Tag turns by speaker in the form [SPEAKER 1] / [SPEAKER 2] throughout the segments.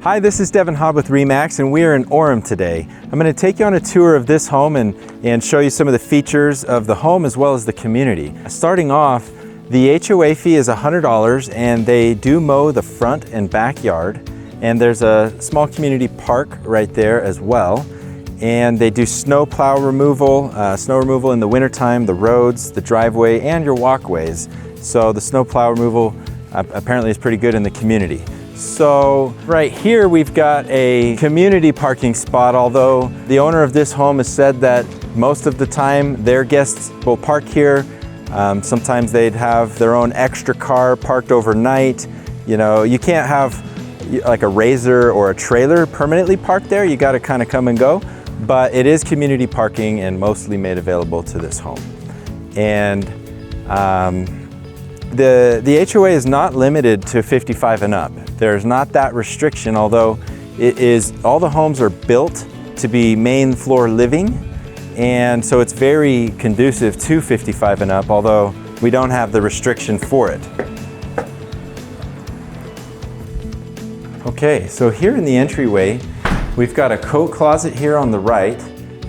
[SPEAKER 1] Hi, this is Devin Hobb with RE/MAX, and we are in Orem today. I'm going to take you on a tour of this home and show you some of the features of the home as well as the community. Starting off, the HOA fee is $100 and they do mow the front and backyard. And there's a small community park right there as well. And they do snow removal in the wintertime, the roads, the driveway, and your walkways. So the snow plow removal apparently is pretty good in the community. So right here we've got a community parking spot, although the owner of this home has said that most of the time their guests will park here. Sometimes they'd have their own extra car parked overnight. You know, you can't have like a RZR or a trailer permanently parked there. You got to kind of come and go, but it is community parking and mostly made available to this home. And the HOA is not limited to 55 and up. There's not that restriction, although all the homes are built to be main floor living, and so it's very conducive to 55 and up, although we don't have the restriction for it. Okay, so here in the entryway, we've got a coat closet here on the right,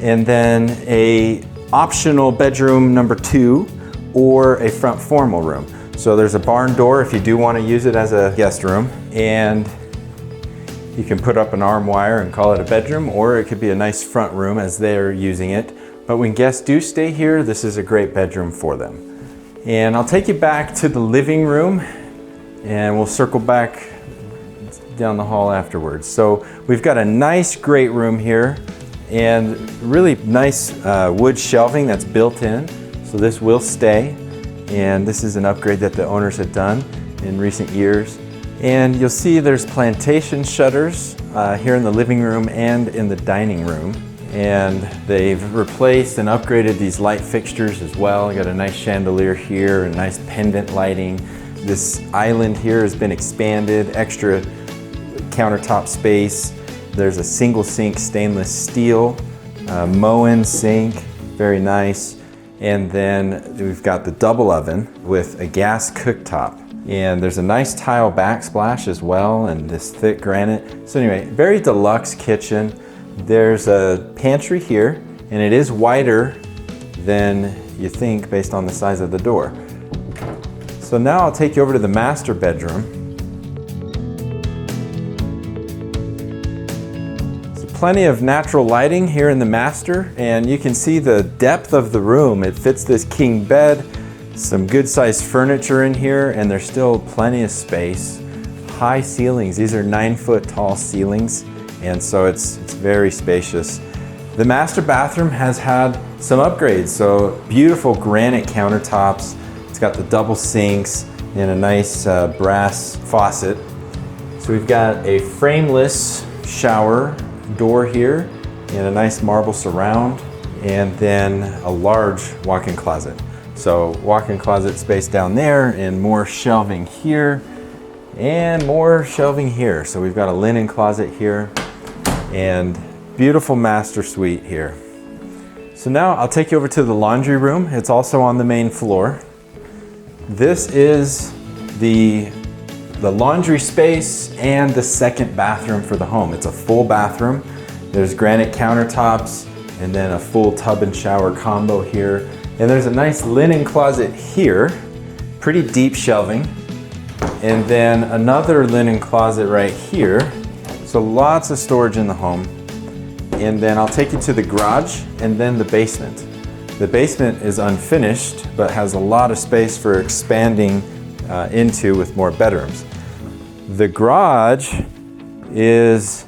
[SPEAKER 1] and then a optional bedroom number 2 or a front formal room. So there's a barn door if you do want to use it as a guest room, and you can put up an arm wire and call it a bedroom, or it could be a nice front room as they're using it. But when guests do stay here, this is a great bedroom for them. And I'll take you back to the living room and we'll circle back down the hall afterwards. So we've got a nice great room here and really nice wood shelving that's built in. So this will stay. And this is an upgrade that the owners have done in recent years. And you'll see there's plantation shutters here in the living room and in the dining room. And they've replaced and upgraded these light fixtures as well. You got a nice chandelier here and nice pendant lighting. This island here has been expanded, extra countertop space. There's a single sink stainless steel Moen sink, very nice. And then we've got the double oven with a gas cooktop. And there's a nice tile backsplash as well, and this thick granite. So anyway, very deluxe kitchen. There's a pantry here, and it is wider than you think based on the size of the door. So now I'll take you over to the master bedroom. Plenty of natural lighting here in the master, and you can see the depth of the room. It fits this king bed, some good sized furniture in here, and there's still plenty of space. High ceilings, these are 9-foot tall ceilings, and so it's very spacious. The master bathroom has had some upgrades, so beautiful granite countertops. It's got the double sinks and a nice brass faucet. So we've got a frameless shower door here and a nice marble surround, and then a large walk-in closet. So walk-in closet space down there, and more shelving here and more shelving here. So we've got a linen closet here and beautiful master suite here. So now I'll take you over to the laundry room. It's also on the main floor. This is the laundry space and the second bathroom for the home. It's a full bathroom. There's granite countertops and then a full tub and shower combo here. And there's a nice linen closet here, pretty deep shelving. And then another linen closet right here. So lots of storage in the home. And then I'll take you to the garage and then the basement. The basement is unfinished, but has a lot of space for expanding into with more bedrooms. The garage is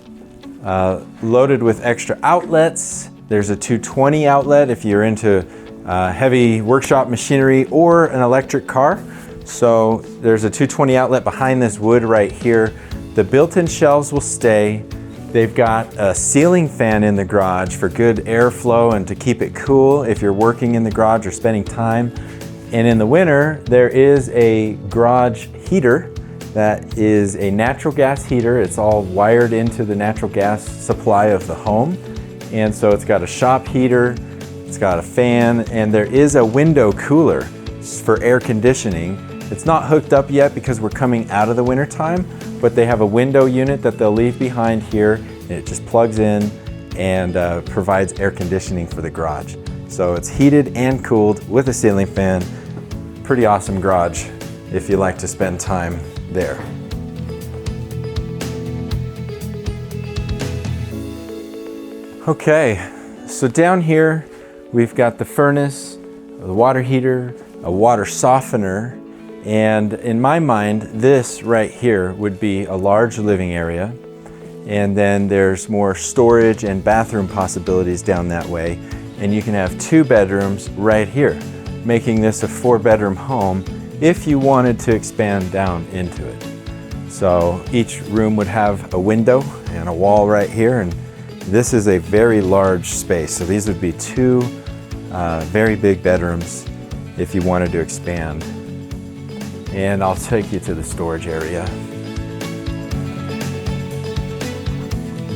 [SPEAKER 1] loaded with extra outlets. There's a 220 outlet if you're into heavy workshop machinery or an electric car. So there's a 220 outlet behind this wood right here. The built-in shelves will stay. They've got a ceiling fan in the garage for good airflow and to keep it cool if you're working in the garage or spending time. And in the winter, there is a garage heater that is a natural gas heater. It's all wired into the natural gas supply of the home. And so it's got a shop heater, it's got a fan, and there is a window cooler for air conditioning It's not hooked up yet because we're coming out of the winter time, but they have a window unit that they'll leave behind here, and it just plugs in and provides air conditioning for the garage. So it's heated and cooled with a ceiling fan. Pretty awesome garage if you like to spend time there. Okay, so down here we've got the furnace, the water heater, a water softener, and in my mind this right here would be a large living area, and then there's more storage and bathroom possibilities down that way, and you can have 2 bedrooms right here, making this a 4-bedroom home if you wanted to expand down into it. So each room would have a window and a wall right here, and this is a very large space. So these would be 2 very big bedrooms if you wanted to expand. And I'll take you to the storage area.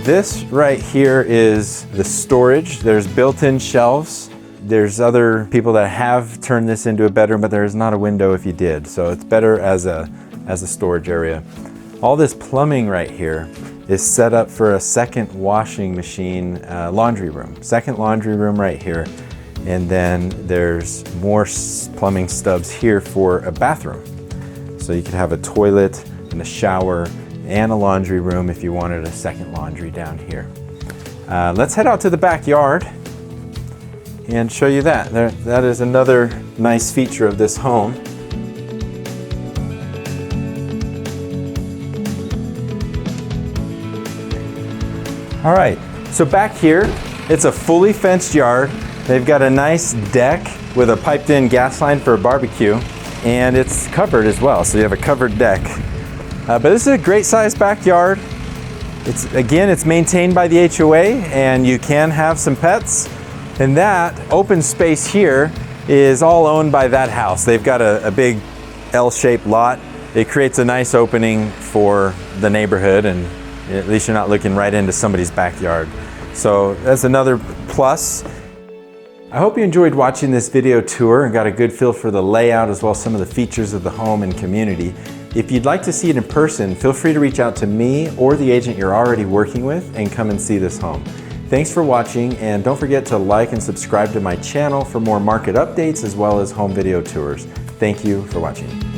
[SPEAKER 1] This right here is the storage. There's built-in shelves. There's other people that have turned this into a bedroom, but there's not a window if you did. So it's better as a storage area. All this plumbing right here is set up for a second washing machine laundry room. Second laundry room right here. And then there's more plumbing stubs here for a bathroom. So you could have a toilet and a shower and a laundry room if you wanted a second laundry down here. Let's head out to the backyard and show you that. That is another nice feature of this home. All right, so back here, it's a fully fenced yard. They've got a nice deck with a piped in gas line for a barbecue, and it's covered as well, so you have a covered deck. But this is a great sized backyard. It's maintained by the HOA, and you can have some pets. And that open space here is all owned by that house. They've got a big L-shaped lot. It creates a nice opening for the neighborhood, and at least you're not looking right into somebody's backyard. So that's another plus. I hope you enjoyed watching this video tour and got a good feel for the layout as well as some of the features of the home and community. If you'd like to see it in person, feel free to reach out to me or the agent you're already working with and come and see this home. Thanks for watching, and don't forget to like and subscribe to my channel for more market updates as well as home video tours. Thank you for watching.